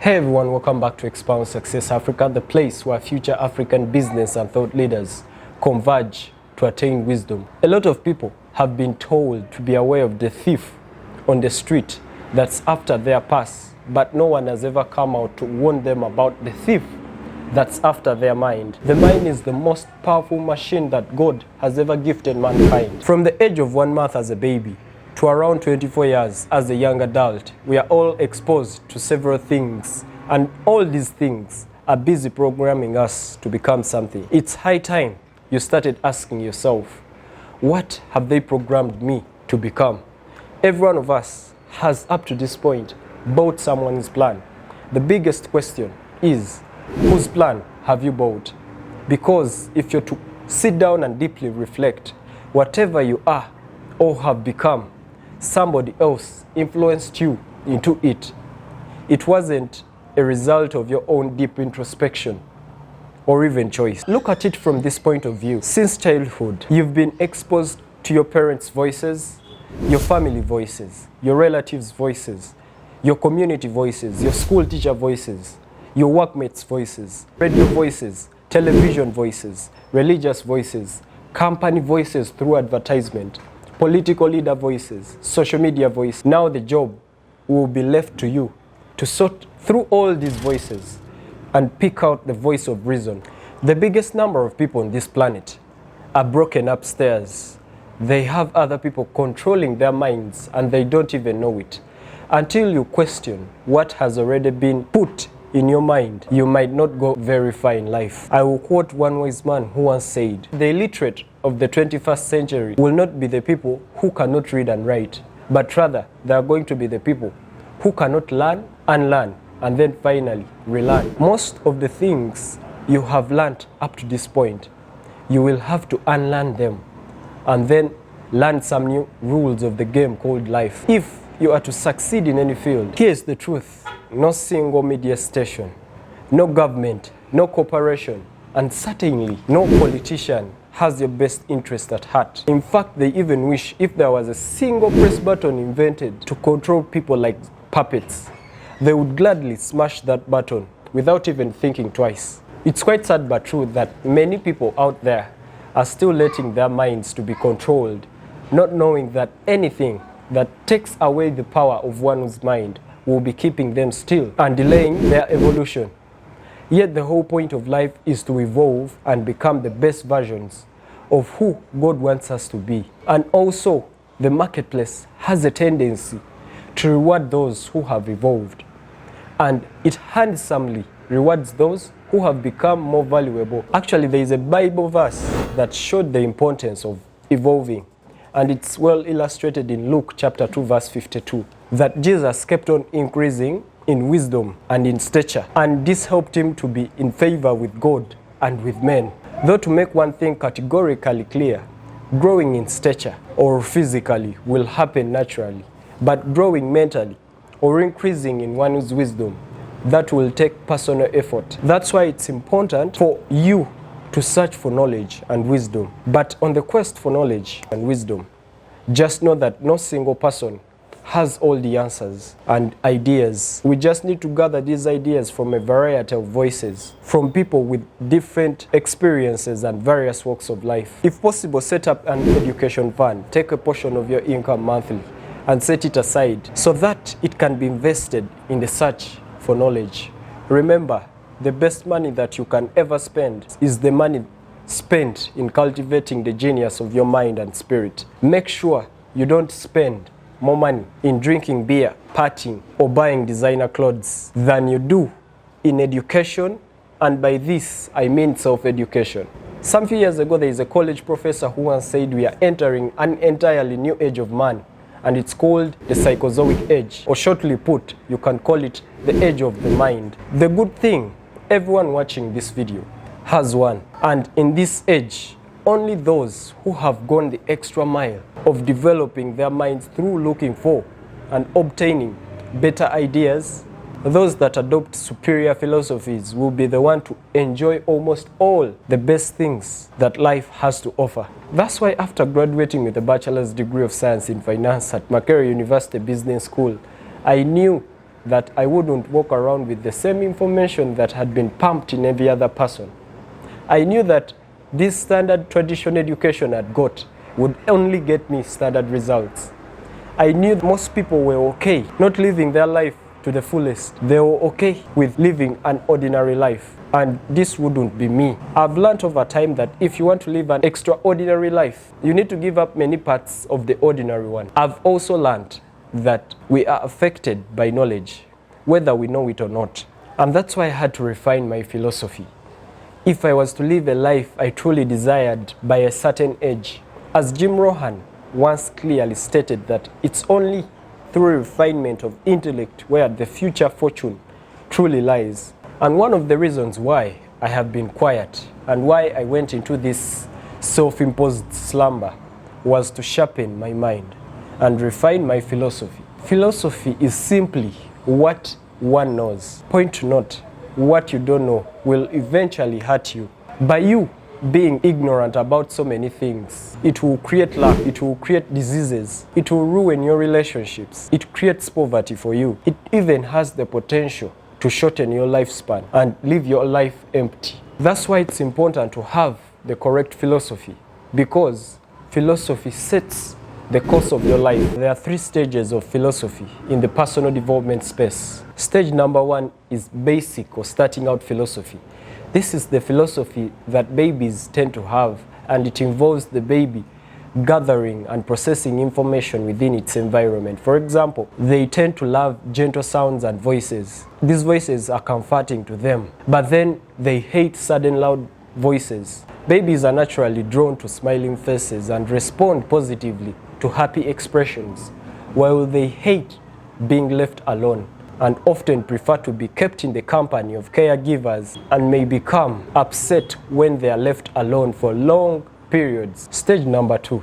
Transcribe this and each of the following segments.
Hey everyone, welcome back to Expound Success Africa, the place where future African business and thought leaders converge to attain wisdom. A lot of people have been told to be aware of the thief on the street that's after their purse, but no one has ever come out to warn them about the thief that's after their mind. The mind is the most powerful machine that God has ever gifted mankind. From the age of 1 month as a baby to around 24 years as a young adult, we are all exposed to several things, and all these things are busy programming us to become something. It's high time you started asking yourself, what have they programmed me to become? Every one of us has, up to this point, bought someone's plan. The biggest question is, whose plan have you bought? Because if you're to sit down and deeply reflect, whatever you are or have become, somebody else influenced you into it. It wasn't a result of your own deep introspection or even choice. Look at it from this point of view. Since childhood, you've been exposed to your parents' voices, your family voices, your relatives' voices, your community voices, your school teacher voices, your workmates' voices, radio voices, television voices, religious voices, company voices through advertisement, political leader voices, social media voices. Now the job will be left to you to sort through all these voices and pick out the voice of reason. The biggest number of people on this planet are broken upstairs. They have other people controlling their minds and they don't even know it. Until you question what has already been put in your mind, you might not go very far in life. I will quote one wise man who once said, the illiterate of the 21st century will not be the people who cannot read and write, but rather they are going to be the people who cannot learn, unlearn, and then finally relearn. Most of the things you have learned up to this point, you will have to unlearn them and then learn some new rules of the game called life. If you are to succeed in any field, here's the truth. No single media station, no government, no corporation, and certainly no politician has your best interest at heart. In fact, they even wish if there was a single press button invented to control people like puppets, they would gladly smash that button without even thinking twice. It's quite sad but true that many people out there are still letting their minds to be controlled, not knowing that anything that takes away the power of one's mind will be keeping them still and delaying their evolution. Yet the whole point of life is to evolve and become the best versions of who God wants us to be. And also, the marketplace has a tendency to reward those who have evolved, and it handsomely rewards those who have become more valuable. Actually, there is a Bible verse that showed the importance of evolving, and it's well illustrated in Luke chapter 2 verse 52, that Jesus kept on increasing in wisdom and in stature, and this helped him to be in favor with God and with men. Though to make one thing categorically clear, growing in stature or physically will happen naturally, but growing mentally or increasing in one's wisdom, that will take personal effort. That's why it's important for you to search for knowledge and wisdom. But on the quest for knowledge and wisdom, just know that no single person has all the answers and ideas. We just need to gather these ideas from a variety of voices, from people with different experiences and various walks of life. If possible, set up an education fund. Take a portion of your income monthly and set it aside so that it can be invested in the search for knowledge. Remember, the best money that you can ever spend is the money spent in cultivating the genius of your mind and spirit. Make sure you don't spend more money in drinking beer, partying, or buying designer clothes than you do in education, and by this I mean self-education. Some few years ago, there is a college professor who once said we are entering an entirely new age of man, and it's called the Psychozoic age, or shortly put, you can call it the age of the mind. The good thing, everyone watching this video has one, and in this age, only those who have gone the extra mile of developing their minds through looking for and obtaining better ideas, those that adopt superior philosophies will be the one to enjoy almost all the best things that life has to offer. That's why after graduating with a bachelor's degree of science in finance at Makerere University Business School, I knew that I wouldn't walk around with the same information that had been pumped in every other person. I knew that this standard traditional education I'd got would only get me standard results. I knew most people were okay not living their life to the fullest. They were okay with living an ordinary life, and this wouldn't be me. I've learned over time that if you want to live an extraordinary life, you need to give up many parts of the ordinary one. I've also learned that we are affected by knowledge, whether we know it or not. And that's why I had to refine my philosophy. If I was to live a life I truly desired by a certain age, as Jim Rohn once clearly stated, that it's only through refinement of intellect where the future fortune truly lies. And one of the reasons why I have been quiet and why I went into this self-imposed slumber was to sharpen my mind and refine my philosophy. Philosophy is simply what one knows. Point to note, what you don't know will eventually hurt you. By you being ignorant about so many things, it will create lack, it will create diseases, it will ruin your relationships, it creates poverty for you. It even has the potential to shorten your lifespan and leave your life empty. That's why it's important to have the correct philosophy, because philosophy sets the course of your life. There are 3 stages of philosophy in the personal development space. Stage number 1 is basic or starting out philosophy. This is the philosophy that babies tend to have, and it involves the baby gathering and processing information within its environment. For example, they tend to love gentle sounds and voices. These voices are comforting to them, but then they hate sudden loud voices. Babies are naturally drawn to smiling faces and respond positively to happy expressions, while they hate being left alone and often prefer to be kept in the company of caregivers and may become upset when they are left alone for long periods. Stage number 2,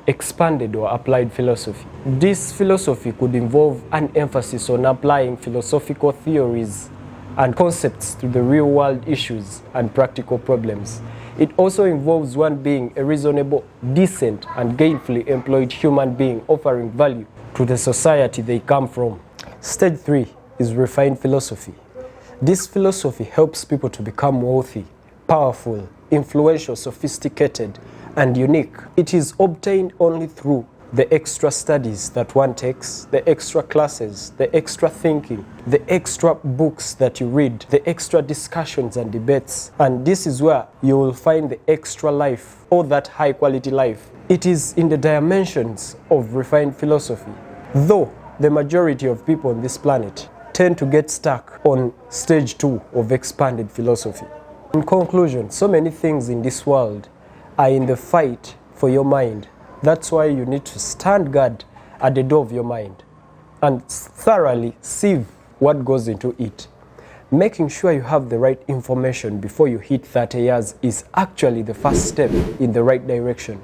expanded or applied philosophy. This philosophy could involve an emphasis on applying philosophical theories and concepts to the real world issues and practical problems. It also involves one being a reasonable, decent, and gainfully employed human being offering value to the society they come from. Stage 3 is refined philosophy. This philosophy helps people to become wealthy, powerful, influential, sophisticated, and unique. It is obtained only through the extra studies that one takes, the extra classes, the extra thinking, the extra books that you read, the extra discussions and debates. And this is where you will find the extra life, or that high quality life. It is in the dimensions of refined philosophy. Though the majority of people on this planet tend to get stuck on stage 2 of expanded philosophy. In conclusion, so many things in this world are in the fight for your mind. That's why you need to stand guard at the door of your mind and thoroughly sieve what goes into it. Making sure you have the right information before you hit 30 years is actually the first step in the right direction.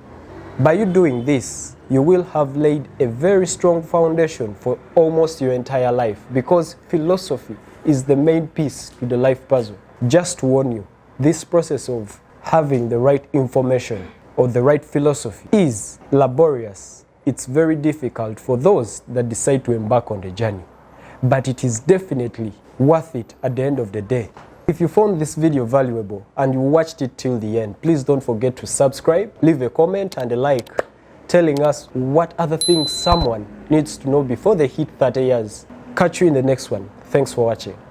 By you doing this, you will have laid a very strong foundation for almost your entire life, because philosophy is the main piece to the life puzzle. Just to warn you, this process of having the right information or the right philosophy is laborious. It's very difficult for those that decide to embark on the journey, but it is definitely worth it at the end of the day. If you found this video valuable and you watched it till the end, please don't forget to subscribe, leave a comment and a like telling us what other things someone needs to know before they hit 30 years. Catch you in the next one. Thanks for watching.